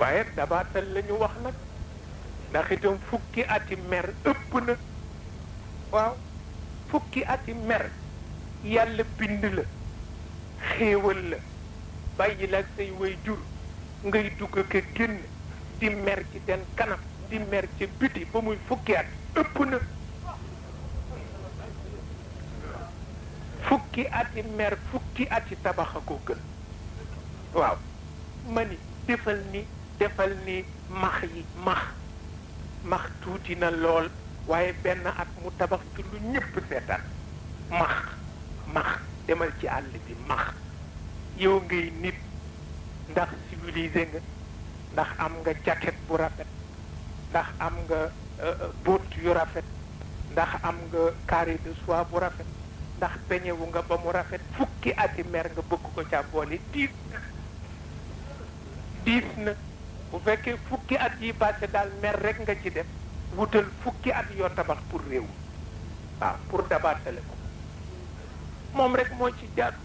waaye dabaatal la ñu wax nag ndax itam fukki ati mer ëpp na waaw fukki ati mer yàlla bind la xéewal la bàyyi la ak say way jur ngay dugg ak a génn di mer ci den kanam di mer ci biti ba muy fukki at ëpp na fukki ati mer fukki ati tabax a ko gën waaw ma ni defal ni max yi max tuuti na lool waaye benn at mu tabax ci lu ñëpp seetaan max demal ci àll bi max yow ngay nit ndax civilisé nga ndax am nga jacket bu rafet ndax am nga boot yu rafet ndax am nga carré de soie bu rafet ndax peñewu nga ba mu rafet fukki ati mer nga bëgg ko ca boole diis na bu fekkee fukki at yi passé daal mer rek nga ci def wutal fukki at yoo tabax pour réew waaw pour dabaatale ko moom rek moo ci jaadu